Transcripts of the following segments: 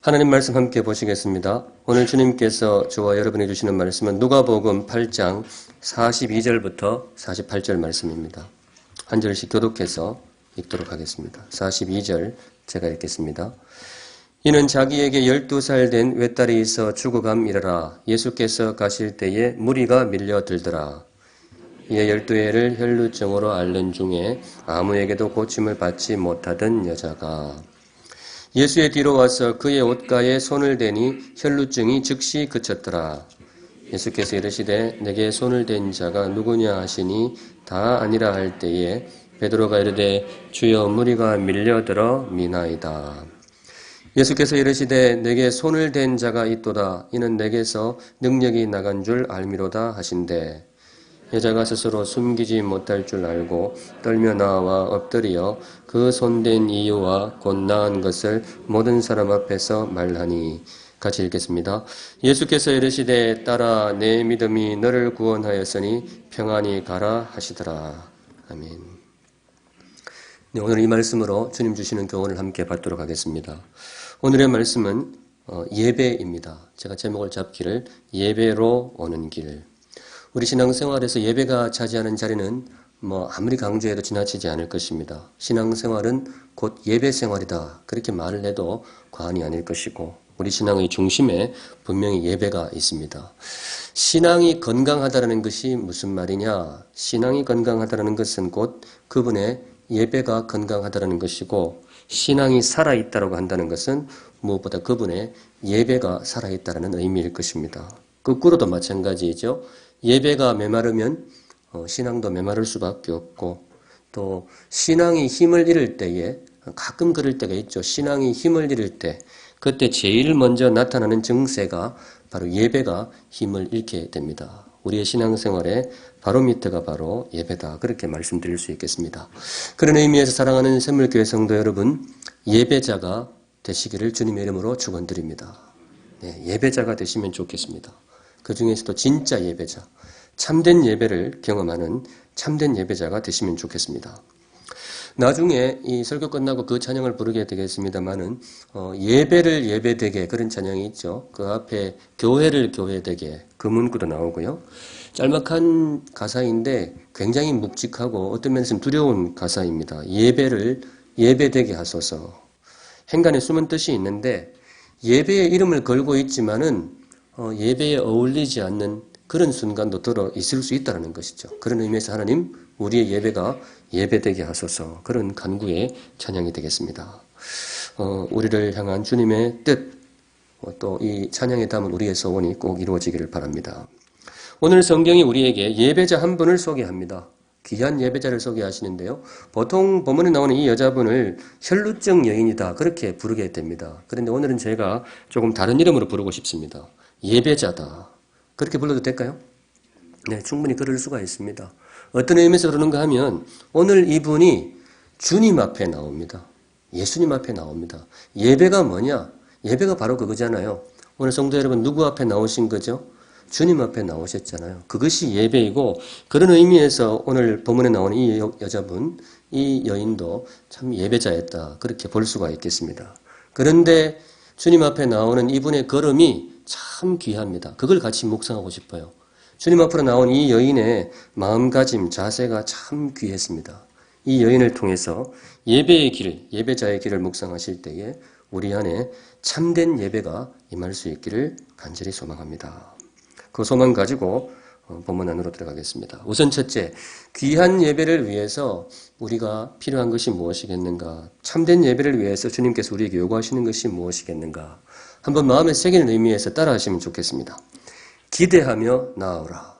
하나님 말씀 함께 보시겠습니다. 오늘 주님께서 저와 여러분이 주시는 말씀은 누가복음 8장 42절부터 48절 말씀입니다. 한 절씩 교독해서 읽도록 하겠습니다. 42절 제가 읽겠습니다. 이는 자기에게 12살 된 외딸이 있어 죽어감이라. 예수께서 가실 때에 무리가 밀려들더라. 이에 12해를 혈루증으로 앓는 중에 아무에게도 고침을 받지 못하던 여자가 예수의 뒤로 와서 그의 옷가에 손을 대니 혈루증이 즉시 그쳤더라. 예수께서 이르시되 내게 손을 댄 자가 누구냐 하시니 다 아니라 할 때에 베드로가 이르되 주여 무리가 밀려들어 미나이다. 예수께서 이르시되 내게 손을 댄 자가 있도다. 이는 내게서 능력이 나간 줄 알미로다 하신대. 여자가 스스로 숨기지 못할 줄 알고 떨며 나와 엎드려 그 손댄 이유와 곧 나은 것을 모든 사람 앞에서 말하니. 같이 읽겠습니다. 예수께서 이르시되 딸아 내 믿음이 너를 구원하였으니 평안히 가라 하시더라. 아멘. 네, 오늘 이 말씀으로 주님 주시는 교훈을 함께 받도록 하겠습니다. 오늘의 말씀은 예배입니다. 제가 제목을 잡기를 예배로 오는 길. 우리 신앙생활에서 예배가 차지하는 자리는 아무리 강조해도 지나치지 않을 것입니다. 신앙생활은 곧 예배생활이다. 그렇게 말을 해도 과언이 아닐 것이고 우리 신앙의 중심에 분명히 예배가 있습니다. 신앙이 건강하다는 것이 무슨 말이냐? 신앙이 건강하다는 것은 곧 그분의 예배가 건강하다는 것이고 신앙이 살아있다고 한다는 것은 무엇보다 그분의 예배가 살아있다는 의미일 것입니다. 거꾸로도 마찬가지이죠. 예배가 메마르면 신앙도 메마를 수밖에 없고 또 신앙이 힘을 잃을 때에 가끔 그럴 때가 있죠. 신앙이 힘을 잃을 때 그때 제일 먼저 나타나는 증세가 바로 예배가 힘을 잃게 됩니다. 우리의 신앙생활의 바로미터가 바로 예배다. 그렇게 말씀드릴 수 있겠습니다. 그런 의미에서 사랑하는 샘물교회 성도 여러분, 예배자가 되시기를 주님의 이름으로 축원드립니다. 네, 예배자가 되시면 좋겠습니다. 그 중에서도 진짜 예배자, 참된 예배를 경험하는 참된 예배자가 되시면 좋겠습니다. 나중에 이 설교 끝나고 그 찬양을 부르게 되겠습니다만은 예배를 예배되게 그런 찬양이 있죠. 그 앞에 교회를 교회되게 그 문구도 나오고요. 짤막한 가사인데 굉장히 묵직하고 어떤 면에서는 두려운 가사입니다. 예배를 예배되게 하소서. 행간에 숨은 뜻이 있는데 예배의 이름을 걸고 있지만은 예배에 어울리지 않는 그런 순간도 들어 있을 수 있다는 것이죠. 그런 의미에서 하나님 우리의 예배가 예배되게 하소서 그런 간구의 찬양이 되겠습니다. 우리를 향한 주님의 뜻 또 이 찬양에 담은 우리의 소원이 꼭 이루어지기를 바랍니다. 오늘 성경이 우리에게 예배자 한 분을 소개합니다. 귀한 예배자를 소개하시는데요. 보통 본문에 나오는 이 여자분을 혈루증 여인이다 그렇게 부르게 됩니다. 그런데 오늘은 제가 조금 다른 이름으로 부르고 싶습니다. 예배자다. 그렇게 불러도 될까요? 네, 충분히 그럴 수가 있습니다. 어떤 의미에서 그러는가 하면 오늘 이분이 주님 앞에 나옵니다. 예수님 앞에 나옵니다. 예배가 뭐냐? 예배가 바로 그거잖아요. 오늘 성도 여러분 누구 앞에 나오신 거죠? 주님 앞에 나오셨잖아요. 그것이 예배이고 그런 의미에서 오늘 본문에 나오는 이 여자분, 이 여인도 참 예배자였다. 그렇게 볼 수가 있겠습니다. 그런데 주님 앞에 나오는 이분의 걸음이 참 귀합니다. 그걸 같이 묵상하고 싶어요. 주님 앞으로 나온 이 여인의 마음가짐, 자세가 참 귀했습니다. 이 여인을 통해서 예배의 길, 예배자의 길을 묵상하실 때에 우리 안에 참된 예배가 임할 수 있기를 간절히 소망합니다. 그 소망 가지고 본문 안으로 들어가겠습니다. 우선 첫째, 귀한 예배를 위해서 우리가 필요한 것이 무엇이겠는가? 참된 예배를 위해서 주님께서 우리에게 요구하시는 것이 무엇이겠는가? 한번 마음에 새기는 의미에서 따라하시면 좋겠습니다. 기대하며 나아오라.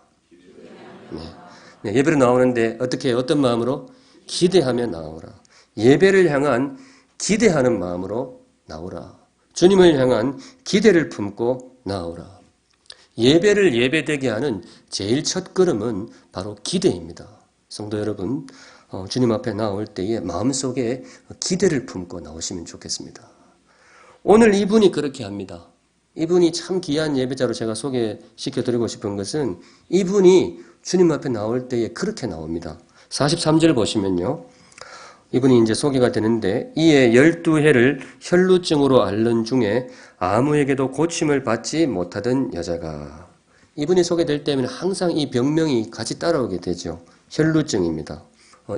네, 예배로 나오는데 어떤 마음으로? 기대하며 나아오라. 예배를 향한 기대하는 마음으로 나오라. 주님을 향한 기대를 품고 나아오라. 예배를 예배되게 하는 제일 첫 걸음은 바로 기대입니다. 성도 여러분, 주님 앞에 나올 때에 마음속에 기대를 품고 나오시면 좋겠습니다. 오늘 이분이 그렇게 합니다. 이분이 참 귀한 예배자로 제가 소개시켜드리고 싶은 것은 이분이 주님 앞에 나올 때에 그렇게 나옵니다. 43절 보시면요. 이분이 이제 소개가 되는데 이에 12해를 혈루증으로 앓는 중에 아무에게도 고침을 받지 못하던 여자가 이분이 소개될 때면 항상 이 병명이 같이 따라오게 되죠. 혈루증입니다.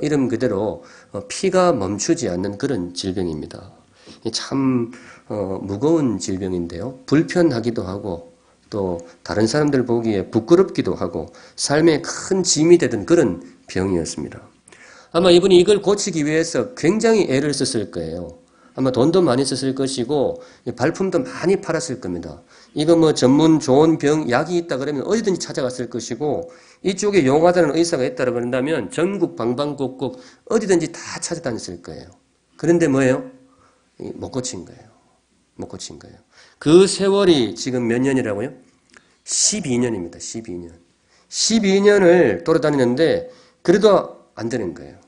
이름 그대로 피가 멈추지 않는 그런 질병입니다. 참 무거운 질병인데요. 불편하기도 하고 또 다른 사람들 보기에 부끄럽기도 하고 삶에 큰 짐이 되던 그런 병이었습니다. 아마 이분이 이걸 고치기 위해서 굉장히 애를 썼을 거예요. 아마 돈도 많이 썼을 것이고 발품도 많이 팔았을 겁니다. 이거 뭐 전문 좋은 병 약이 있다 그러면 어디든지 찾아갔을 것이고 이쪽에 용하다는 의사가 있다고 그런다면 전국 방방곡곡 어디든지 다 찾아다녔을 거예요. 그런데 뭐예요? 못 고친 거예요. 못 고친 거예요. 그 세월이 지금 몇 년이라고요? 12년입니다. 12년. 12년을 돌아다니는데 그래도 안 되는 거예요.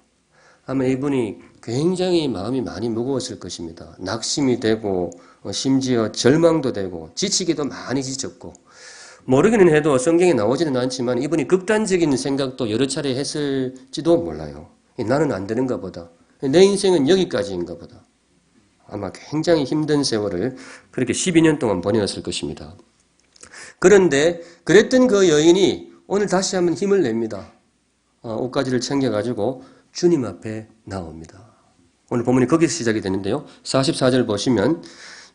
아마 이분이 굉장히 마음이 많이 무거웠을 것입니다. 낙심이 되고 심지어 절망도 되고 지치기도 많이 지쳤고 모르기는 해도 성경에 나오지는 않지만 이분이 극단적인 생각도 여러 차례 했을지도 몰라요. 나는 안 되는가 보다. 내 인생은 여기까지인가 보다. 아마 굉장히 힘든 세월을 그렇게 12년 동안 보내었을 것입니다. 그런데 그랬던 그 여인이 오늘 다시 한번 힘을 냅니다. 옷가지를 챙겨가지고 주님 앞에 나옵니다. 오늘 본문이 거기서 시작이 되는데요. 44절 보시면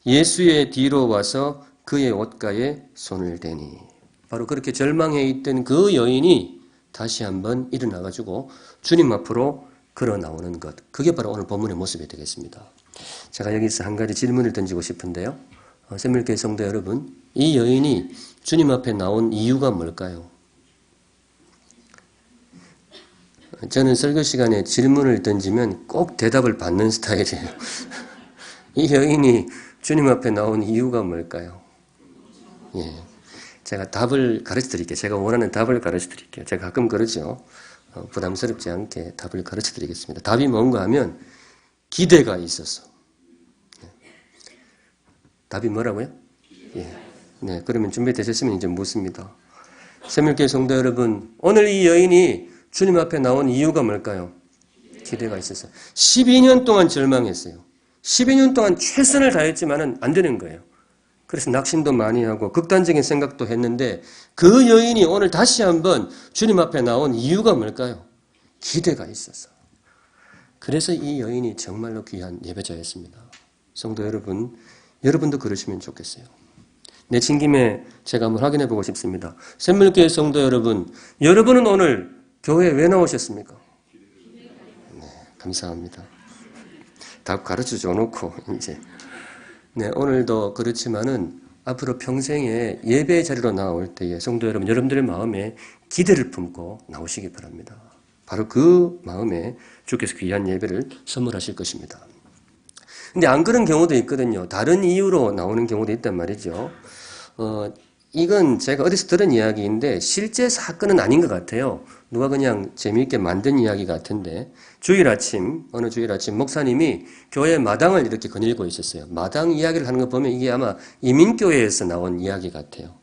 예수의 뒤로 와서 그의 옷가에 손을 대니 바로 그렇게 절망해 있던 그 여인이 다시 한번 일어나가지고 주님 앞으로 걸어 나오는 것. 그게 바로 오늘 본문의 모습이 되겠습니다. 제가 여기서 한 가지 질문을 던지고 싶은데요. 샘물교회 성도 여러분, 이 여인이 주님 앞에 나온 이유가 뭘까요? 저는 설교 시간에 질문을 던지면 꼭 대답을 받는 스타일이에요. 이 여인이 주님 앞에 나온 이유가 뭘까요? 예, 제가 답을 가르쳐 드릴게요. 제가 원하는 답을 가르쳐 드릴게요. 제가 가끔 그러죠. 부담스럽지 않게 답을 가르쳐 드리겠습니다. 답이 뭔가 하면 기대가 있어서. 답이 뭐라고요? 예. 네, 그러면 준비되셨으면 이제 묻습니다. 샘물교회 성도 여러분, 오늘 이 여인이 주님 앞에 나온 이유가 뭘까요? 기대가 있었어요. 12년 동안 절망했어요. 12년 동안 최선을 다했지만은 안 되는 거예요. 그래서 낙심도 많이 하고 극단적인 생각도 했는데 그 여인이 오늘 다시 한번 주님 앞에 나온 이유가 뭘까요? 기대가 있었어. 그래서 이 여인이 정말로 귀한 예배자였습니다. 성도 여러분, 여러분도 그러시면 좋겠어요. 내친 김에 제가 한번 확인해 보고 싶습니다. 샘물교회 성도 여러분, 여러분은 오늘 교회에 왜 나오셨습니까? 네, 감사합니다. 답 가르쳐 줘놓고 이제 네, 오늘도 그렇지만은 앞으로 평생에 예배 자리로 나올 때에 성도 여러분, 여러분들의 마음에 기대를 품고 나오시기 바랍니다. 바로 그 마음에 주께서 귀한 예배를 선물하실 것입니다. 근데 안 그런 경우도 있거든요. 다른 이유로 나오는 경우도 있단 말이죠. 이건 제가 어디서 들은 이야기인데 실제 사건은 아닌 것 같아요. 누가 그냥 재미있게 만든 이야기 같은데 어느 주일 아침 목사님이 교회 마당을 이렇게 거닐고 있었어요. 마당 이야기를 하는 거 보면 이게 아마 이민교회에서 나온 이야기 같아요.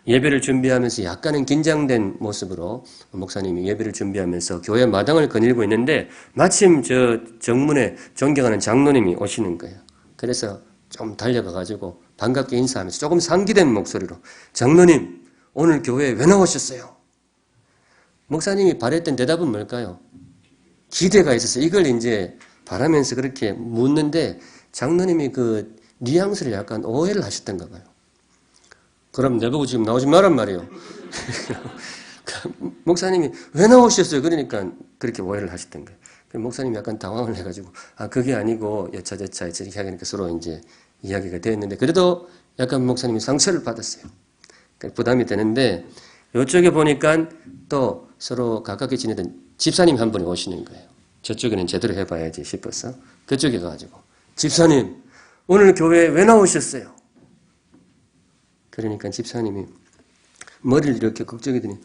예배를 준비하면서 약간은 긴장된 모습으로 목사님이 예배를 준비하면서 교회 마당을 거닐고 있는데 마침 저 정문에 존경하는 장로님이 오시는 거예요. 그래서 좀 달려가가지고 반갑게 인사하면서 조금 상기된 목소리로 장로님, 오늘 교회에 왜 나오셨어요? 목사님이 바랬던 대답은 뭘까요? 기대가 있었어요. 이걸 이제 바라면서 그렇게 묻는데 장로님이 그 뉘앙스를 약간 오해를 하셨던가 봐요. 그럼 내보고 지금 나오지 말란 말이에요. 목사님이 왜 나오셨어요? 그러니까 그렇게 오해를 하셨던 거예요. 목사님이 약간 당황을 해가지고 그게 아니고 여차저차 이렇게 하니까 서로 이제 이야기가 되었는데 그래도 약간 목사님이 상처를 받았어요. 그러니까 부담이 되는데 이쪽에 보니까 또 서로 가깝게 지내던 집사님 한 분이 오시는 거예요. 저쪽에는 제대로 해봐야지 싶어서 그쪽에 가가지고 집사님 오늘 교회에 왜 나오셨어요? 그러니까 집사님이 머리를 이렇게 걱정이더니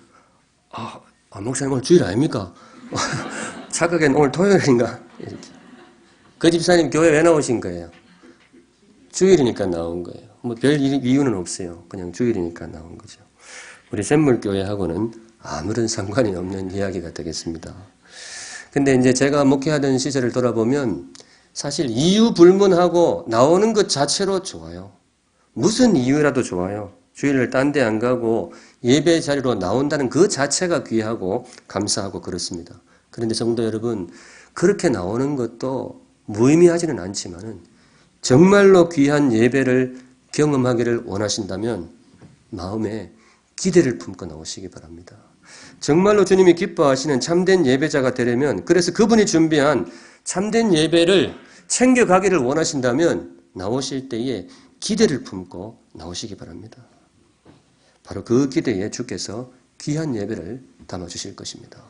목사님 오늘 주일 아닙니까? 착각엔 오늘 토요일인가? 이렇게. 그 집사님 교회 왜 나오신 거예요? 주일이니까 나온 거예요. 뭐 별 이유는 없어요. 그냥 주일이니까 나온 거죠. 우리 샘물교회하고는 아무런 상관이 없는 이야기가 되겠습니다. 근데 이제 제가 목회하던 시절을 돌아보면 사실 이유 불문하고 나오는 것 자체로 좋아요. 무슨 이유라도 좋아요. 주일을 딴 데 안 가고 예배 자리로 나온다는 그 자체가 귀하고 감사하고 그렇습니다. 그런데 성도 여러분, 그렇게 나오는 것도 무의미하지는 않지만은 정말로 귀한 예배를 경험하기를 원하신다면 마음에 기대를 품고 나오시기 바랍니다. 정말로 주님이 기뻐하시는 참된 예배자가 되려면, 그래서 그분이 준비한 참된 예배를 챙겨가기를 원하신다면 나오실 때에 기대를 품고 나오시기 바랍니다. 바로 그 기대에 주께서 귀한 예배를 담아주실 것입니다.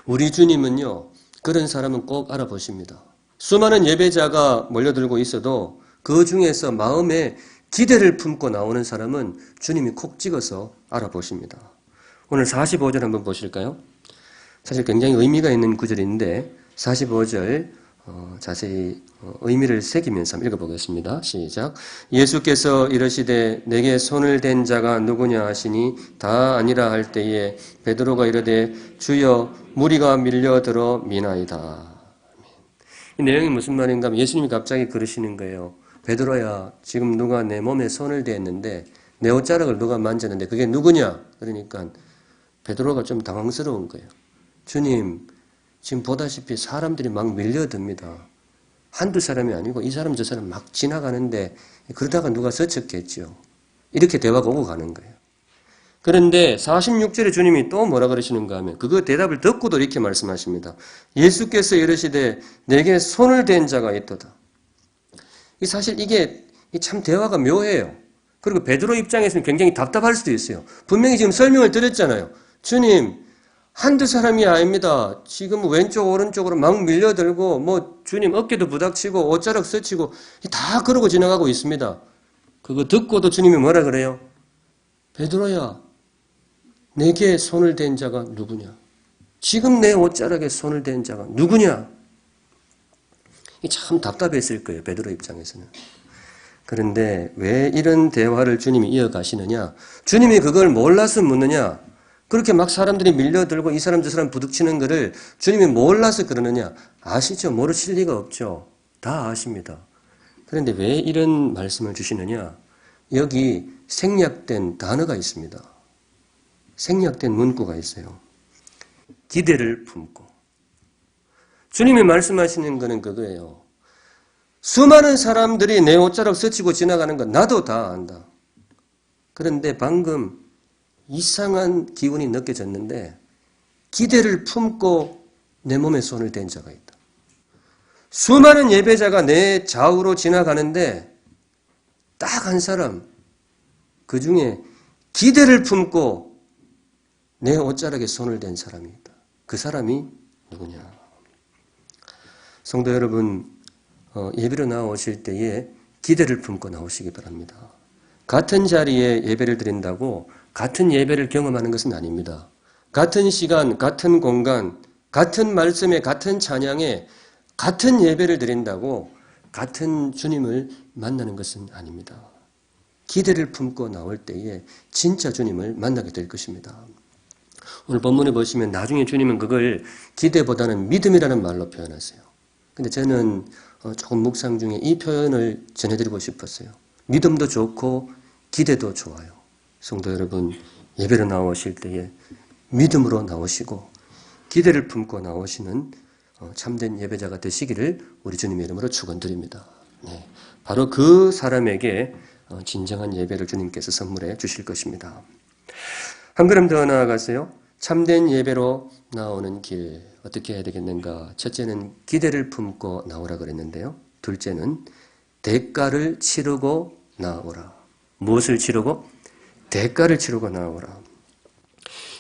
우리 주님은요, 그런 사람은 꼭 알아보십니다. 수많은 예배자가 몰려들고 있어도 그 중에서 마음에 기대를 품고 나오는 사람은 주님이 콕 찍어서 알아보십니다. 오늘 45절 한번 보실까요? 사실 굉장히 의미가 있는 구절인데 45절 자세히 의미를 새기면서 한번 읽어보겠습니다. 시작. 예수께서 이르시되 내게 손을 댄 자가 누구냐 하시니 다 아니라 할 때에 베드로가 이르되 주여 무리가 밀려들어 미나이다. 이 내용이 무슨 말인가 하면 예수님이 갑자기 그러시는 거예요. 베드로야, 지금 누가 내 몸에 손을 댔는데 내 옷자락을 누가 만졌는데 그게 누구냐? 그러니까 베드로가 좀 당황스러운 거예요. 주님, 지금 보다시피 사람들이 막 밀려듭니다. 한두 사람이 아니고 이 사람 저 사람 막 지나가는데 그러다가 누가 스쳤겠죠. 이렇게 대화가 오고 가는 거예요. 그런데 46절에 주님이 또 뭐라 그러시는가 하면 그 대답을 듣고도 이렇게 말씀하십니다. 예수께서 이르시되 내게 손을 댄 자가 있도다. 사실 이게 참 대화가 묘해요. 그리고 베드로 입장에서는 굉장히 답답할 수도 있어요. 분명히 지금 설명을 드렸잖아요. 주님, 한두 사람이 아닙니다. 지금 왼쪽 오른쪽으로 막 밀려들고 뭐 주님 어깨도 부닥치고 옷자락 스치고 다 그러고 지나가고 있습니다. 그거 듣고도 주님이 뭐라 그래요? 베드로야, 내게 손을 댄 자가 누구냐? 지금 내 옷자락에 손을 댄 자가 누구냐? 참 답답했을 거예요. 베드로 입장에서는. 그런데 왜 이런 대화를 주님이 이어가시느냐? 주님이 그걸 몰라서 묻느냐? 그렇게 막 사람들이 밀려들고 이 사람 저 사람 부딪히는 거를 주님이 몰라서 그러느냐? 아시죠? 모르실 리가 없죠. 다 아십니다. 그런데 왜 이런 말씀을 주시느냐? 여기 생략된 단어가 있습니다. 생략된 문구가 있어요. 기대를 품고. 주님이 말씀하시는 것은 그거예요. 수많은 사람들이 내 옷자락 스치고 지나가는 건 나도 다 안다. 그런데 방금 이상한 기운이 느껴졌는데 기대를 품고 내 몸에 손을 댄 자가 있다. 수많은 예배자가 내 좌우로 지나가는데 딱 한 사람, 그 중에 기대를 품고 내 옷자락에 손을 댄 사람이 있다. 그 사람이 누구냐? 성도 여러분, 예배로 나오실 때에 기대를 품고 나오시기 바랍니다. 같은 자리에 예배를 드린다고 같은 예배를 경험하는 것은 아닙니다. 같은 시간, 같은 공간, 같은 말씀에, 같은 찬양에 같은 예배를 드린다고 같은 주님을 만나는 것은 아닙니다. 기대를 품고 나올 때에 진짜 주님을 만나게 될 것입니다. 오늘 본문에 보시면 나중에 주님은 그걸 기대보다는 믿음이라는 말로 표현하세요. 근데 저는 조금 묵상 중에 이 표현을 전해드리고 싶었어요. 믿음도 좋고 기대도 좋아요. 성도 여러분, 예배로 나오실 때에 믿음으로 나오시고 기대를 품고 나오시는 참된 예배자가 되시기를 우리 주님의 이름으로 축원드립니다. 네, 바로 그 사람에게 진정한 예배를 주님께서 선물해 주실 것입니다. 한 걸음 더 나아가세요. 참된 예배로 나오는 길 어떻게 해야 되겠는가? 첫째는 기대를 품고 나오라 그랬는데요. 둘째는 대가를 치르고 나오라. 무엇을 치르고? 대가를 치르고 나오라.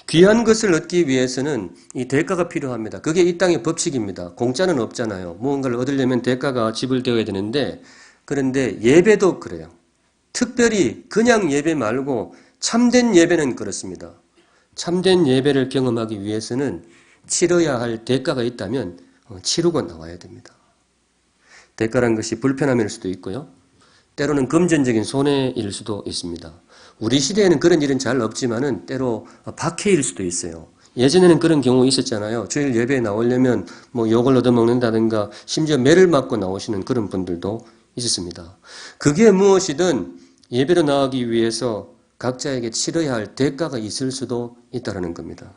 귀한 것을 얻기 위해서는 이 대가가 필요합니다. 그게 이 땅의 법칙입니다. 공짜는 없잖아요. 무언가를 얻으려면 대가가 지불되어야 되는데, 그런데 예배도 그래요. 특별히 그냥 예배 말고 참된 예배는 그렇습니다. 참된 예배를 경험하기 위해서는 치러야 할 대가가 있다면 치르고 나와야 됩니다. 대가란 것이 불편함일 수도 있고요. 때로는 금전적인 손해일 수도 있습니다. 우리 시대에는 그런 일은 잘 없지만은 때로 박해일 수도 있어요. 예전에는 그런 경우 있었잖아요. 주일 예배에 나오려면 뭐 욕을 얻어먹는다든가 심지어 매를 맞고 나오시는 그런 분들도 있었습니다. 그게 무엇이든 예배로 나가기 위해서 각자에게 치러야 할 대가가 있을 수도 있다는 겁니다.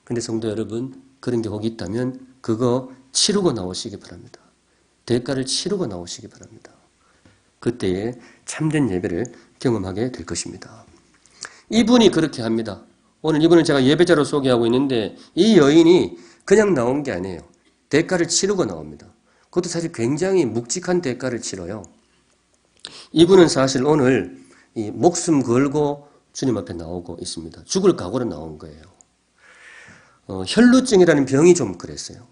근데 성도 여러분, 그런 게 혹 있다면 그거 치르고 나오시기 바랍니다. 대가를 치르고 나오시기 바랍니다. 그때에 참된 예배를 경험하게 될 것입니다. 이분이 그렇게 합니다. 오늘 이분을 제가 예배자로 소개하고 있는데 이 여인이 그냥 나온 게 아니에요. 대가를 치르고 나옵니다. 그것도 사실 굉장히 묵직한 대가를 치러요. 이분은 사실 오늘 이 목숨 걸고 주님 앞에 나오고 있습니다. 죽을 각오로 나온 거예요. 혈루증이라는 병이 좀 그랬어요.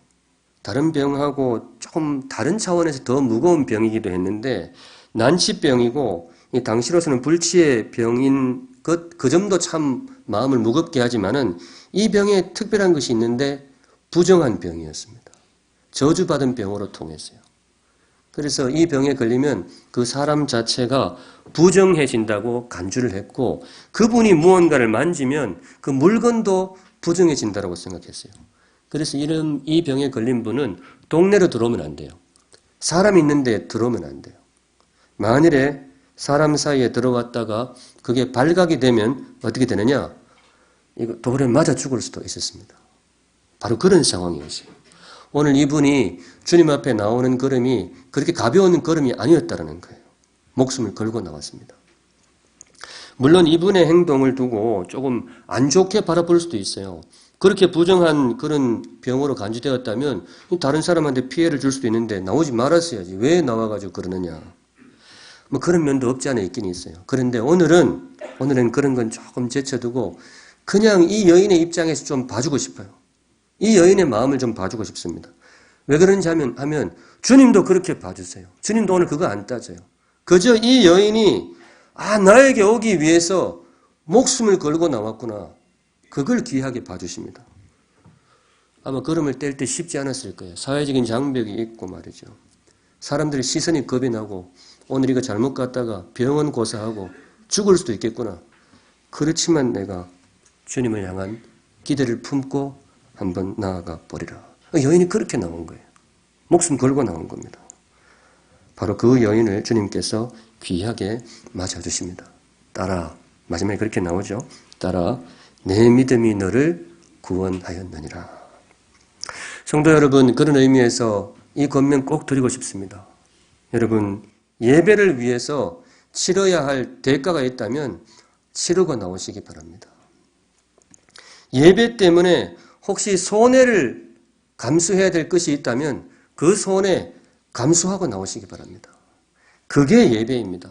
다른 병하고 조금 다른 차원에서 더 무거운 병이기도 했는데 난치병이고 당시로서는 불치의 병인 그 점도 참 마음을 무겁게 하지만은 이 병에 특별한 것이 있는데 부정한 병이었습니다. 저주받은 병으로 통했어요. 그래서 이 병에 걸리면 그 사람 자체가 부정해진다고 간주를 했고 그분이 무언가를 만지면 그 물건도 부정해진다고 생각했어요. 그래서 이 병에 걸린 분은 동네로 들어오면 안 돼요. 사람 있는데 들어오면 안 돼요. 만일에 사람 사이에 들어왔다가 그게 발각이 되면 어떻게 되느냐? 이거 돌에 맞아 죽을 수도 있었습니다. 바로 그런 상황이었어요. 오늘 이분이 주님 앞에 나오는 걸음이 그렇게 가벼운 걸음이 아니었다는 거예요. 목숨을 걸고 나왔습니다. 물론 이분의 행동을 두고 조금 안 좋게 바라볼 수도 있어요. 그렇게 부정한 그런 병으로 간주되었다면 다른 사람한테 피해를 줄 수도 있는데 나오지 말았어야지. 왜 나와가지고 그러느냐. 뭐 그런 면도 없지 않아 있긴 있어요. 그런데 오늘은 그런 건 조금 제쳐두고 그냥 이 여인의 입장에서 좀 봐주고 싶어요. 이 여인의 마음을 좀 봐주고 싶습니다. 왜 그런지 하면 주님도 그렇게 봐주세요. 주님도 오늘 그거 안 따져요. 그저 이 여인이 나에게 오기 위해서 목숨을 걸고 나왔구나. 그걸 귀하게 봐주십니다. 아마 걸음을 뗄 때 쉽지 않았을 거예요. 사회적인 장벽이 있고 말이죠. 사람들의 시선이 겁이 나고 오늘 이거 잘못 갔다가 병원 고사하고 죽을 수도 있겠구나. 그렇지만 내가 주님을 향한 기대를 품고 한번 나아가 보리라. 여인이 그렇게 나온 거예요. 목숨 걸고 나온 겁니다. 바로 그 여인을 주님께서 귀하게 맞아주십니다. 따라, 마지막에 그렇게 나오죠. 따라 내 믿음이 너를 구원하였느니라. 성도 여러분, 그런 의미에서 이 권면 꼭 드리고 싶습니다. 여러분, 예배를 위해서 치러야 할 대가가 있다면 치르고 나오시기 바랍니다. 예배 때문에 혹시 손해를 감수해야 될 것이 있다면 그 손해 감수하고 나오시기 바랍니다. 그게 예배입니다.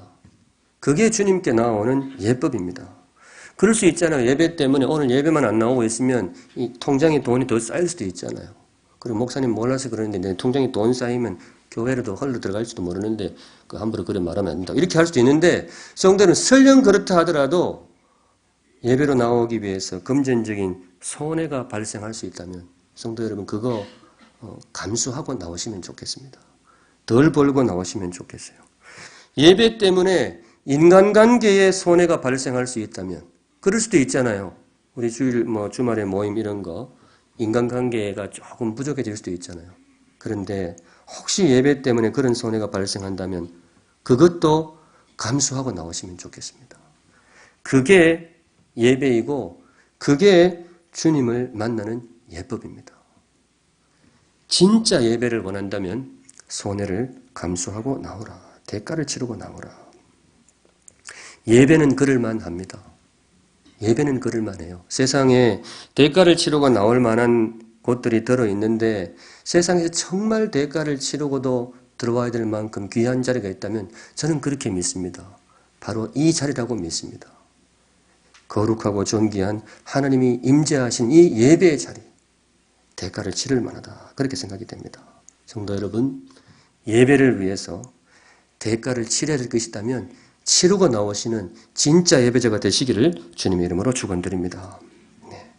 그게 주님께 나오는 예법입니다. 그럴 수 있잖아요. 예배 때문에 오늘 예배만 안 나오고 있으면 이 통장에 돈이 더 쌓일 수도 있잖아요. 그리고 목사님 몰라서 그러는데 내 통장에 돈 쌓이면 교회로도 헐러 들어갈지도 모르는데 그 함부로 그래 말하면 안 된다. 이렇게 할 수도 있는데 성도는 설령 그렇다 하더라도 예배로 나오기 위해서 금전적인 손해가 발생할 수 있다면 성도 여러분 그거 감수하고 나오시면 좋겠습니다. 덜 벌고 나오시면 좋겠어요. 예배 때문에 인간관계에 손해가 발생할 수 있다면 그럴 수도 있잖아요. 우리 주말에 모임 이런 거 인간관계가 조금 부족해질 수도 있잖아요. 그런데 혹시 예배 때문에 그런 손해가 발생한다면 그것도 감수하고 나오시면 좋겠습니다. 그게 예배이고 그게 주님을 만나는 예법입니다. 진짜 예배를 원한다면 손해를 감수하고 나오라. 대가를 치르고 나오라. 예배는 그럴만 합니다. 예배는 그럴만 해요. 세상에 대가를 치르고 나올 만한 곳들이 들어있는데 세상에서 정말 대가를 치르고도 들어와야 될 만큼 귀한 자리가 있다면 저는 그렇게 믿습니다. 바로 이 자리라고 믿습니다. 거룩하고 존귀한 하나님이 임재하신 이 예배의 자리, 대가를 치를 만하다. 그렇게 생각이 됩니다. 성도 여러분, 예배를 위해서 대가를 치러야 될 것이 있다면 치르고 나오시는 진짜 예배자가 되시기를 주님의 이름으로 축원드립니다. 네.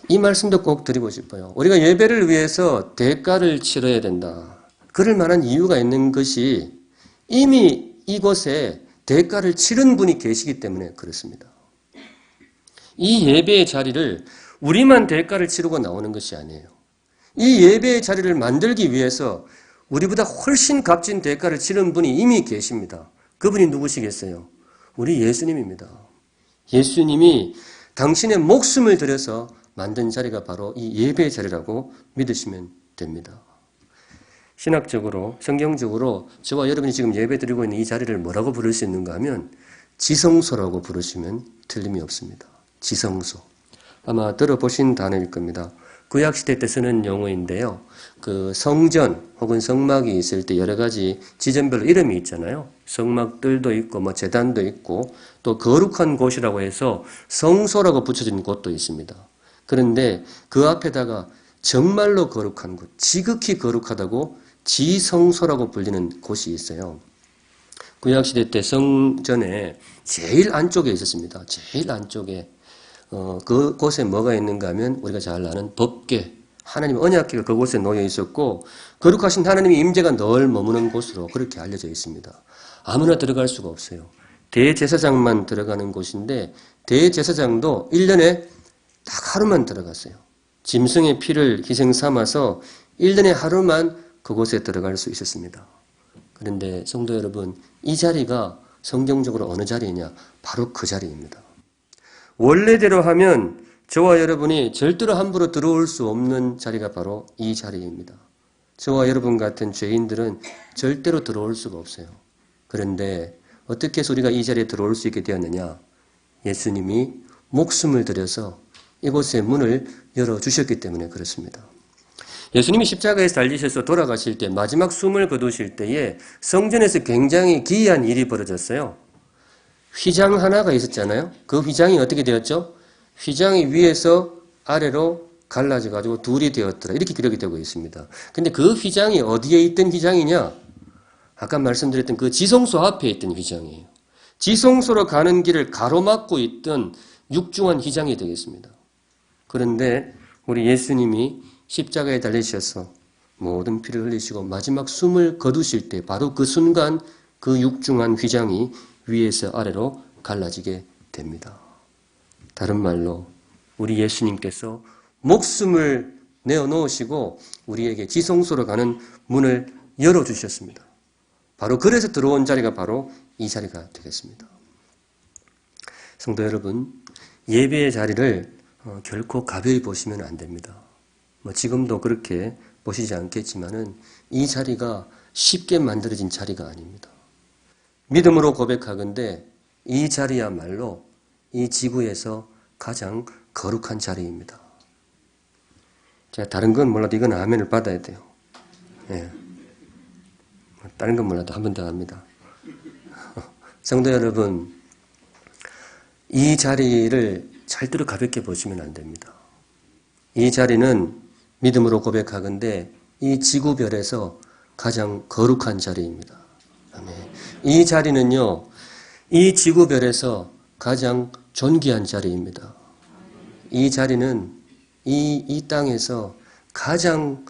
이 말씀도 꼭 드리고 싶어요. 우리가 예배를 위해서 대가를 치러야 된다. 그럴 만한 이유가 있는 것이 이미 이곳에 대가를 치른 분이 계시기 때문에 그렇습니다. 이 예배의 자리를 우리만 대가를 치르고 나오는 것이 아니에요. 이 예배의 자리를 만들기 위해서 우리보다 훨씬 값진 대가를 치른 분이 이미 계십니다. 그분이 누구시겠어요? 우리 예수님입니다. 예수님이 당신의 목숨을 들여서 만든 자리가 바로 이 예배의 자리라고 믿으시면 됩니다. 신학적으로, 성경적으로 저와 여러분이 지금 예배드리고 있는 이 자리를 뭐라고 부를 수 있는가 하면 지성소라고 부르시면 틀림이 없습니다. 지성소. 아마 들어보신 단어일 겁니다. 구약시대 때 쓰는 용어인데요. 그 성전 혹은 성막이 있을 때 여러 가지 지점별로 이름이 있잖아요. 성막들도 있고 뭐 제단도 있고 또 거룩한 곳이라고 해서 성소라고 붙여진 곳도 있습니다. 그런데 그 앞에다가 정말로 거룩한 곳, 지극히 거룩하다고 지성소라고 불리는 곳이 있어요. 구약시대 때 성전에 제일 안쪽에 있었습니다. 제일 안쪽에. 그 곳에 뭐가 있는가 하면 우리가 잘 아는 법궤, 하나님의 언약궤가 그곳에 놓여 있었고 거룩하신 하나님의 임재가 늘 머무는 곳으로 그렇게 알려져 있습니다. 아무나 들어갈 수가 없어요. 대제사장만 들어가는 곳인데 대제사장도 1년에 딱 하루만 들어갔어요. 짐승의 피를 희생 삼아서 1년에 하루만 그곳에 들어갈 수 있었습니다. 그런데 성도 여러분, 이 자리가 성경적으로 어느 자리이냐? 바로 그 자리입니다. 원래대로 하면 저와 여러분이 절대로 함부로 들어올 수 없는 자리가 바로 이 자리입니다. 저와 여러분 같은 죄인들은 절대로 들어올 수가 없어요. 그런데 어떻게 해서 우리가 이 자리에 들어올 수 있게 되었느냐? 예수님이 목숨을 들여서 이곳의 문을 열어주셨기 때문에 그렇습니다. 예수님이 십자가에서 달리셔서 돌아가실 때 마지막 숨을 거두실 때에 성전에서 굉장히 기이한 일이 벌어졌어요. 휘장 하나가 있었잖아요. 그 휘장이 어떻게 되었죠? 휘장이 위에서 아래로 갈라져 가지고 둘이 되었더라. 이렇게 기록이 되고 있습니다. 근데 그 휘장이 어디에 있던 휘장이냐? 아까 말씀드렸던 그 지성소 앞에 있던 휘장이에요. 지성소로 가는 길을 가로막고 있던 육중한 휘장이 되겠습니다. 그런데 우리 예수님이 십자가에 달리셔서 모든 피를 흘리시고 마지막 숨을 거두실 때 바로 그 순간 그 육중한 휘장이 위에서 아래로 갈라지게 됩니다. 다른 말로 우리 예수님께서 목숨을 내어놓으시고 우리에게 지성소로 가는 문을 열어주셨습니다. 바로 그래서 들어온 자리가 바로 이 자리가 되겠습니다. 성도 여러분, 예배의 자리를 결코 가벼이 보시면 안 됩니다. 지금도 그렇게 보시지 않겠지만은 이 자리가 쉽게 만들어진 자리가 아닙니다. 믿음으로 고백하건대 이 자리야말로 이 지구에서 가장 거룩한 자리입니다. 제가 다른 건 몰라도 이건 아멘을 받아야 돼요. 예. 다른 건 몰라도 한 번 더 합니다. 성도 여러분, 이 자리를 절대로 가볍게 보시면 안 됩니다. 이 자리는 믿음으로 고백하건대 이 지구별에서 가장 거룩한 자리입니다. 아멘. 이 자리는요, 이 지구별에서 가장 존귀한 자리입니다. 이 자리는 이 땅에서 가장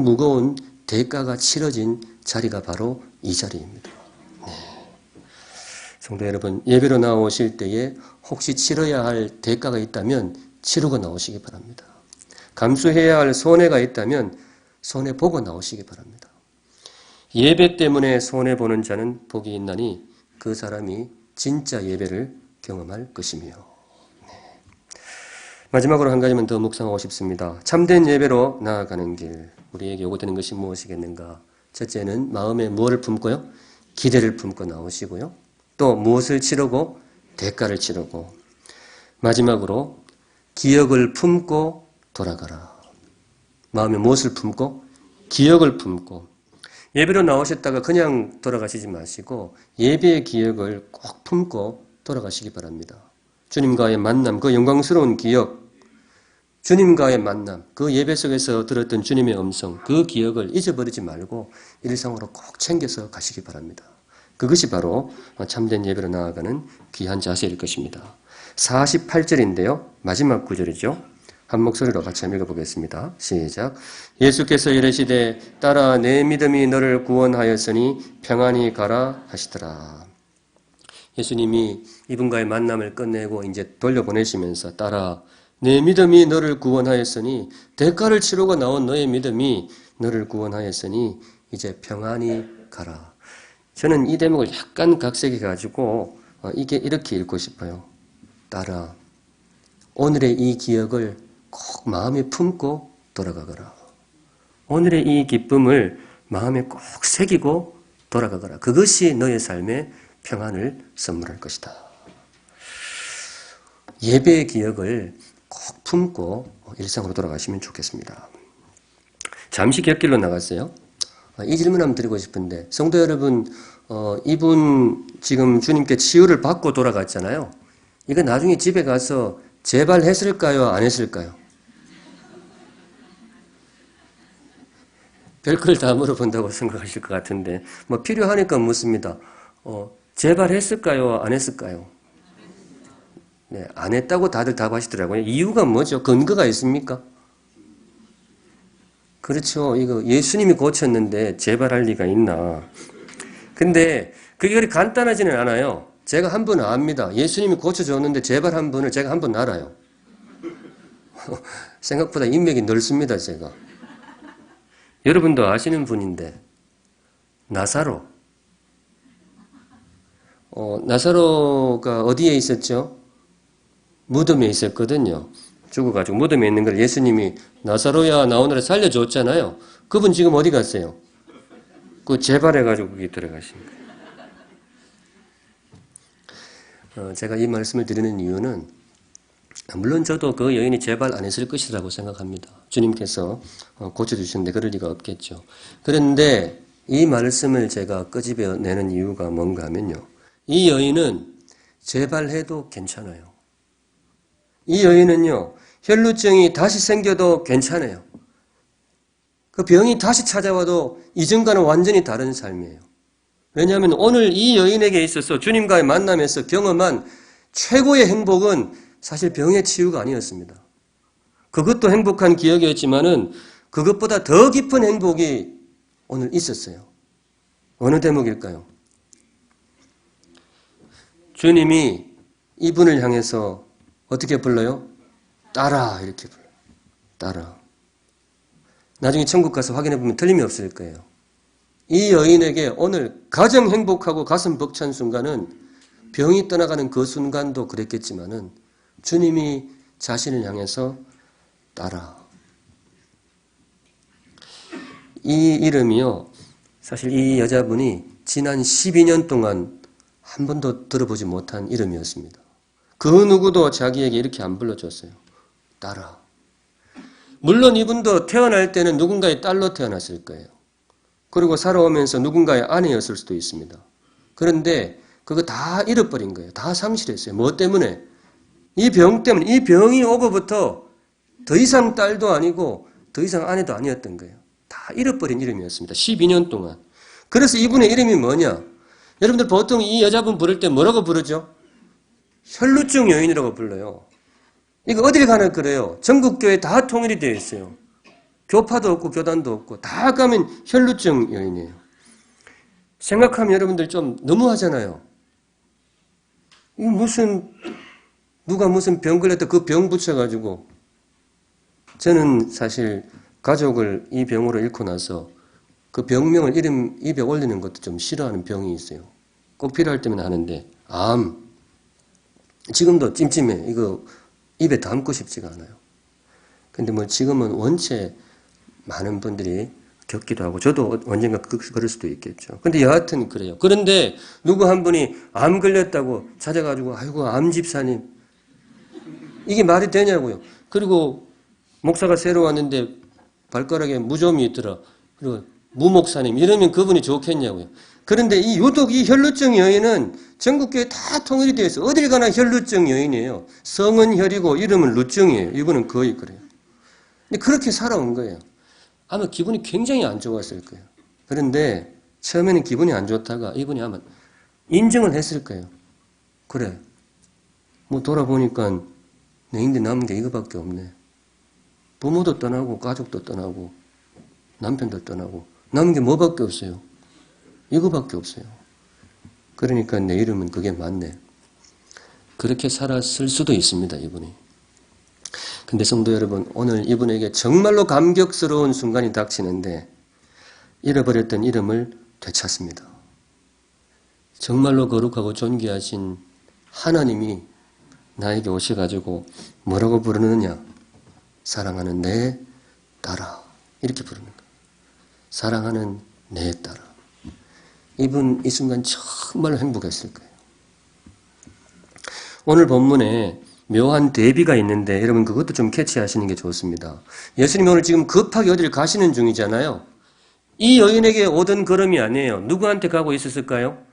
무거운 대가가 치러진 자리가 바로 이 자리입니다. 네. 성도 여러분, 예배로 나오실 때에 혹시 치러야 할 대가가 있다면 치르고 나오시기 바랍니다. 감수해야 할 손해가 있다면 손해보고 나오시기 바랍니다. 예배 때문에 손해보는 자는 복이 있나니 그 사람이 진짜 예배를 경험할 것이며. 네. 마지막으로 한 가지만 더 묵상하고 싶습니다. 참된 예배로 나아가는 길. 우리에게 요구되는 것이 무엇이겠는가? 첫째는 마음에 무엇을 품고요? 기대를 품고 나오시고요. 또 무엇을 치르고? 대가를 치르고. 마지막으로 기억을 품고 돌아가라. 마음에 무엇을 품고? 기억을 품고. 예배로 나오셨다가 그냥 돌아가시지 마시고 예배의 기억을 꼭 품고 돌아가시기 바랍니다. 주님과의 만남, 그 영광스러운 기억, 주님과의 만남, 그 예배 속에서 들었던 주님의 음성, 그 기억을 잊어버리지 말고 일상으로 꼭 챙겨서 가시기 바랍니다. 그것이 바로 참된 예배로 나아가는 귀한 자세일 것입니다. 48절인데요. 마지막 구절이죠. 한 목소리로 같이 한번 읽어보겠습니다. 시작. 예수께서 이르시되 따라 내 믿음이 너를 구원하였으니 평안히 가라 하시더라. 예수님이 이분과의 만남을 끝내고 이제 돌려보내시면서 따라 내 믿음이 너를 구원하였으니 대가를 치르고 나온 너의 믿음이 너를 구원하였으니 이제 평안히 가라. 저는 이 대목을 약간 각색해 가지고 이게 이렇게 읽고 싶어요. 따라 오늘의 이 기억을 꼭 마음에 품고 돌아가거라. 오늘의 이 기쁨을 마음에 꼭 새기고 돌아가거라. 그것이 너의 삶에 평안을 선물할 것이다. 예배의 기억을 꼭 품고 일상으로 돌아가시면 좋겠습니다. 잠시 곁길로 나갔어요. 이 질문 한번 드리고 싶은데, 성도 여러분, 이분 지금 주님께 치유를 받고 돌아갔잖아요. 이거 나중에 집에 가서 재발했을까요? 안 했을까요? 별걸 다 물어본다고 생각하실 것 같은데, 뭐 필요하니까 묻습니다. 재발했을까요? 안 했을까요? 네, 안 했다고 다들 답하시더라고요. 이유가 뭐죠? 근거가 있습니까? 그렇죠. 이거 예수님이 고쳤는데 재발할 리가 있나. 근데 그게 그렇게 간단하지는 않아요. 제가 한 분 압니다. 예수님이 고쳐줬는데 재발한 분을 제가 한 분 알아요. 생각보다 인맥이 넓습니다, 제가. 여러분도 아시는 분인데, 나사로. 나사로가 어디에 있었죠? 무덤에 있었거든요. 죽어가지고 무덤에 있는 걸 예수님이 나사로야 나오느라 살려줬잖아요. 그분 지금 어디 갔어요? 그 재발해가지고 거기 들어가신 거예요. 제가 이 말씀을 드리는 이유는 물론 저도 그 여인이 재발 안 했을 것이라고 생각합니다. 주님께서 고쳐주시는데 그럴 리가 없겠죠. 그런데 이 말씀을 제가 끄집어내는 이유가 뭔가 하면요. 이 여인은 재발해도 괜찮아요. 이 여인은요, 혈루증이 다시 생겨도 괜찮아요. 그 병이 다시 찾아와도 이전과는 완전히 다른 삶이에요. 왜냐하면 오늘 이 여인에게 있어서 주님과의 만남에서 경험한 최고의 행복은 사실 병의 치유가 아니었습니다. 그것도 행복한 기억이었지만은 그것보다 더 깊은 행복이 오늘 있었어요. 어느 대목일까요? 주님이 이분을 향해서 어떻게 불러요? 따라 이렇게 불러요. 따라. 나중에 천국 가서 확인해 보면 틀림이 없을 거예요. 이 여인에게 오늘 가장 행복하고 가슴 벅찬 순간은 병이 떠나가는 그 순간도 그랬겠지만은 주님이 자신을 향해서 따라. 이 이름이요. 사실 이 여자분이 지난 12년 동안 한 번도 들어보지 못한 이름이었습니다. 그 누구도 자기에게 이렇게 안 불러줬어요. 따라. 물론 이분도 태어날 때는 누군가의 딸로 태어났을 거예요. 그리고 살아오면서 누군가의 아내였을 수도 있습니다. 그런데 그거 다 잃어버린 거예요. 다 상실했어요. 뭐 때문에? 이 병 때문에. 이 병이 오고부터 더 이상 딸도 아니고 더 이상 아내도 아니었던 거예요. 다 잃어버린 이름이었습니다. 12년 동안. 그래서 이분의 이름이 뭐냐? 여러분들 보통 이 여자분 부를 때 뭐라고 부르죠? 혈루증 여인이라고 불러요. 이거 어딜 가나 그래요. 전국교회 다 통일이 되어 있어요. 교파도 없고 교단도 없고 다 가면 혈루증 여인이에요. 생각하면 여러분들 좀 너무하잖아요. 누가 무슨 병 걸렸다 그 병 붙여가지고. 저는 사실 가족을 이 병으로 잃고 나서 그 병명을 입에 올리는 것도 좀 싫어하는 병이 있어요. 꼭 필요할 때면 하는데, 암. 지금도 찜찜해. 이거 입에 담고 싶지가 않아요. 근데 뭐 지금은 원체 많은 분들이 겪기도 하고, 저도 언젠가 그럴 수도 있겠죠. 근데 여하튼 그래요. 그런데 누구 한 분이 암 걸렸다고 찾아가지고, 아이고, 암 집사님. 이게 말이 되냐고요. 그리고 목사가 새로 왔는데 발가락에 무좀이 있더라. 그리고 무목사님. 이러면 그분이 좋겠냐고요. 그런데 유독 이 혈루증 여인은 전국교회 다 통일이 되어 있어요. 어딜 가나 혈루증 여인이에요. 성은 혈이고 이름은 루증이에요. 이분은 거의 그래요. 근데 그렇게 살아온 거예요. 아마 기분이 굉장히 안 좋았을 거예요. 그런데 처음에는 기분이 안 좋다가 이분이 아마 인정을 했을 거예요. 그래. 뭐 돌아보니까 내 인데 남은 게 이거밖에 없네. 부모도 떠나고 가족도 떠나고 남편도 떠나고 남은 게 뭐밖에 없어요. 이거밖에 없어요. 그러니까 내 이름은 그게 맞네. 그렇게 살았을 수도 있습니다, 이분이. 근데 성도 여러분, 오늘 이분에게 정말로 감격스러운 순간이 닥치는데 잃어버렸던 이름을 되찾습니다. 정말로 거룩하고 존귀하신 하나님이 나에게 오셔가지고 뭐라고 부르느냐? 사랑하는 내 딸아. 이렇게 부르는 거예요. 사랑하는 내 딸아. 이분 이 순간 정말로 행복했을 거예요. 오늘 본문에 묘한 대비가 있는데 여러분 그것도 좀 캐치하시는 게 좋습니다. 예수님이 오늘 지금 급하게 어디를 가시는 중이잖아요. 이 여인에게 오던 걸음이 아니에요. 누구한테 가고 있었을까요?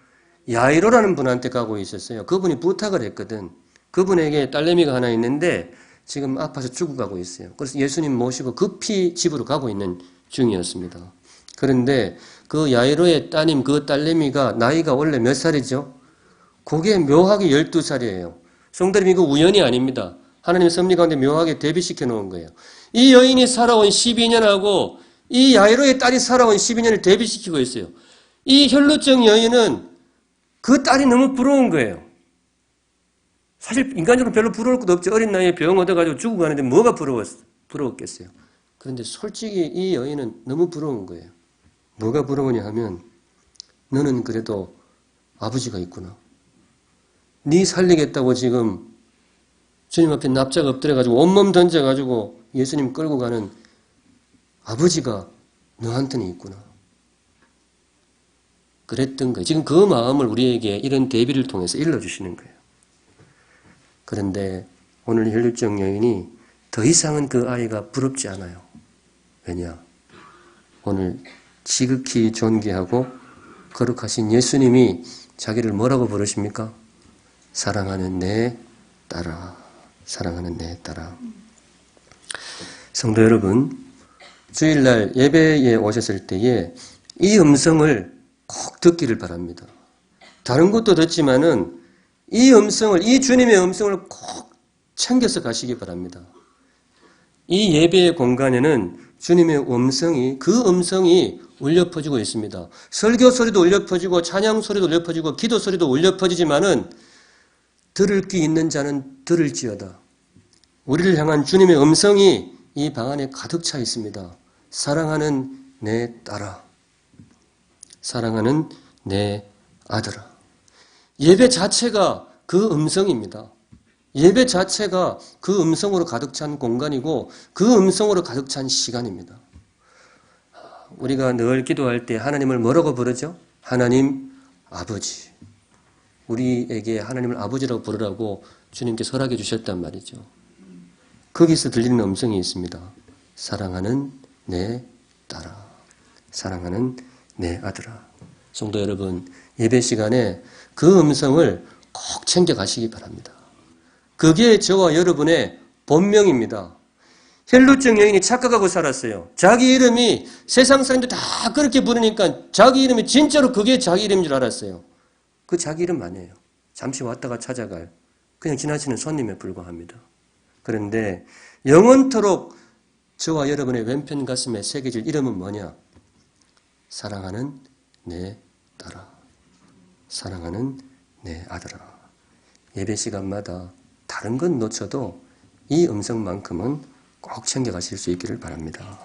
야이로라는 분한테 가고 있었어요. 그분이 부탁을 했거든. 그분에게 딸내미가 하나 있는데 지금 아파서 죽어가고 있어요. 그래서 예수님 모시고 급히 집으로 가고 있는 중이었습니다. 그런데 그 야이로의 따님 그 딸내미가 나이가 원래 몇 살이죠? 그게 묘하게 12살이에요. 성도님 이거 우연이 아닙니다. 하나님의 섭리 가운데 묘하게 대비시켜 놓은 거예요. 이 여인이 살아온 12년하고 이 야이로의 딸이 살아온 12년을 대비시키고 있어요. 이 혈루증 여인은 그 딸이 너무 부러운 거예요. 사실 인간적으로 별로 부러울 것도 없죠. 어린 나이에 병 얻어가지고 죽어가는데 뭐가 부러웠겠어요. 그런데 솔직히 이 여인은 너무 부러운 거예요. 뭐가 부러우냐 하면 너는 그래도 아버지가 있구나. 네 살리겠다고 지금 주님 앞에 납작 엎드려가지고 온몸 던져가지고 예수님 끌고 가는 아버지가 너한테는 있구나. 그랬던 거예요. 지금 그 마음을 우리에게 이런 대비를 통해서 일러주시는 거예요. 그런데 오늘 혈루증 여인이 더 이상은 그 아이가 부럽지 않아요. 왜냐? 오늘 지극히 존귀하고 거룩하신 예수님이 자기를 뭐라고 부르십니까? 사랑하는 내 딸아. 사랑하는 내 딸아. 성도 여러분, 주일날 예배에 오셨을 때에 이 음성을 꼭 듣기를 바랍니다. 다른 것도 듣지만은 이 음성을, 이 주님의 음성을 꼭 챙겨서 가시기 바랍니다. 이 예배의 공간에는 주님의 음성이, 그 음성이 울려 퍼지고 있습니다. 설교 소리도 울려 퍼지고, 찬양 소리도 울려 퍼지고, 기도 소리도 울려 퍼지지만은 들을 귀 있는 자는 들을지어다. 우리를 향한 주님의 음성이 이 방 안에 가득 차 있습니다. 사랑하는 내 딸아. 사랑하는 내 아들아. 예배 자체가 그 음성입니다. 예배 자체가 그 음성으로 가득 찬 공간이고 그 음성으로 가득 찬 시간입니다. 우리가 늘 기도할 때 하나님을 뭐라고 부르죠? 하나님 아버지. 우리에게 하나님을 아버지라고 부르라고 주님께서 허락해 주셨단 말이죠. 거기서 들리는 음성이 있습니다. 사랑하는 내 딸아. 사랑하는 내 아들아. 성도 여러분, 예배 시간에 그 음성을 꼭 챙겨 가시기 바랍니다. 그게 저와 여러분의 본명입니다. 혈루증 여인이 착각하고 살았어요. 자기 이름이 세상 사람들 다 그렇게 부르니까 자기 이름이 진짜로 그게 자기 이름인 줄 알았어요. 그 자기 이름 아니에요. 잠시 왔다가 찾아갈 그냥 지나치는 손님에 불과합니다. 그런데 영원토록 저와 여러분의 왼편 가슴에 새겨질 이름은 뭐냐? 사랑하는 내 딸아. 사랑하는 내 아들아. 예배 시간마다 다른 건 놓쳐도 이 음성만큼은 꼭 챙겨가실 수 있기를 바랍니다.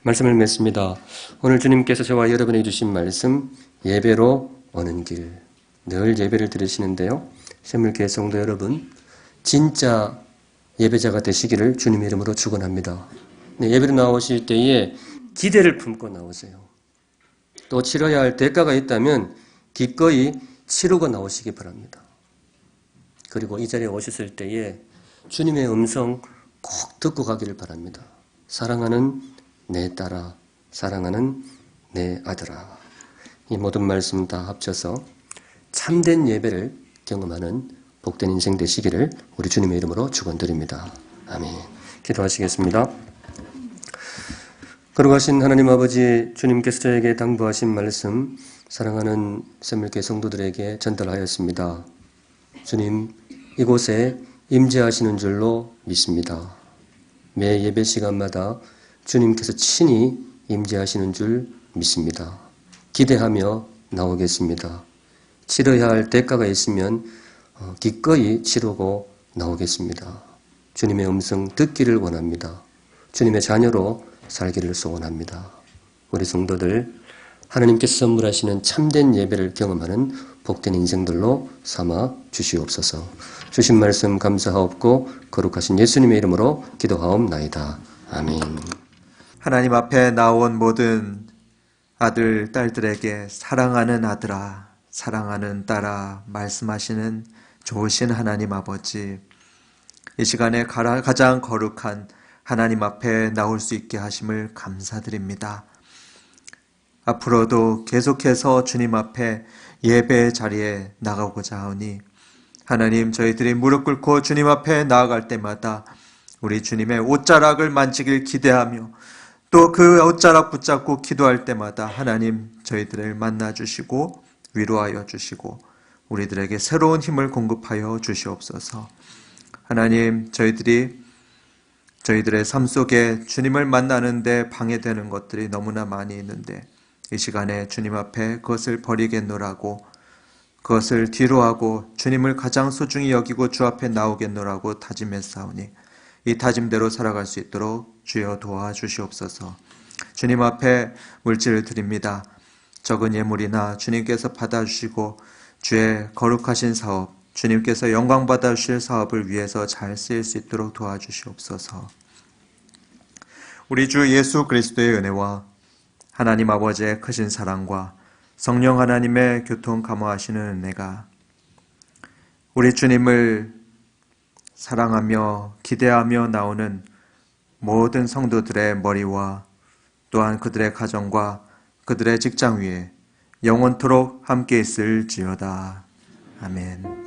말씀을 맺습니다. 오늘 주님께서 저와 여러분에게 주신 말씀, 예배로 오는 길. 늘 예배를 들으시는데요. 샘물교회 성도 여러분, 진짜 예배자가 되시기를 주님의 이름으로 축원합니다. 네, 예배로 나오실 때에 기대를 품고 나오세요. 또 치러야 할 대가가 있다면 기꺼이 치르고 나오시기 바랍니다. 그리고 이 자리에 오셨을 때에 주님의 음성 꼭 듣고 가기를 바랍니다. 사랑하는 내 딸아, 사랑하는 내 아들아. 이 모든 말씀 다 합쳐서 참된 예배를 경험하는 복된 인생 되시기를 우리 주님의 이름으로 축원드립니다. 아멘. 기도하시겠습니다. 거룩하신 하나님 아버지, 주님께서 저에게 당부하신 말씀 사랑하는 샘물교회 성도들에게 전달하였습니다. 주님, 이곳에 임재하시는 줄로 믿습니다. 매 예배 시간마다 주님께서 친히 임재하시는 줄 믿습니다. 기대하며 나오겠습니다. 치러야 할 대가가 있으면 기꺼이 치르고 나오겠습니다. 주님의 음성 듣기를 원합니다. 주님의 자녀로 살기를 소원합니다. 우리 성도들 하나님께서 선물하시는 참된 예배를 경험하는 복된 인생들로 삼아 주시옵소서. 주신 말씀 감사하옵고 거룩하신 예수님의 이름으로 기도하옵나이다. 아멘. 하나님 앞에 나온 모든 아들, 딸들에게 사랑하는 아들아, 사랑하는 딸아 말씀하시는 좋으신 하나님 아버지, 이 시간에 가장 거룩한 하나님 앞에 나올 수 있게 하심을 감사드립니다. 앞으로도 계속해서 주님 앞에 예배의 자리에 나가고자 하오니 하나님, 저희들이 무릎 꿇고 주님 앞에 나아갈 때마다 우리 주님의 옷자락을 만지길 기대하며 또 그 옷자락 붙잡고 기도할 때마다 하나님, 저희들을 만나주시고 위로하여 주시고 우리들에게 새로운 힘을 공급하여 주시옵소서. 하나님, 저희들의 삶 속에 주님을 만나는데 방해되는 것들이 너무나 많이 있는데 이 시간에 주님 앞에 그것을 버리겠노라고, 그것을 뒤로하고 주님을 가장 소중히 여기고 주 앞에 나오겠노라고 다짐했사오니 이 다짐대로 살아갈 수 있도록 주여 도와주시옵소서. 주님 앞에 물질을 드립니다. 적은 예물이나 주님께서 받아주시고 주의 거룩하신 사업, 주님께서 영광 받아주실 사업을 위해서 잘 쓰일 수 있도록 도와주시옵소서. 우리 주 예수 그리스도의 은혜와 하나님 아버지의 크신 사랑과 성령 하나님의 교통 감화하시는 은혜가 우리 주님을 사랑하며 기대하며 나오는 모든 성도들의 머리와 또한 그들의 가정과 그들의 직장 위에 영원토록 함께 있을지어다. 아멘.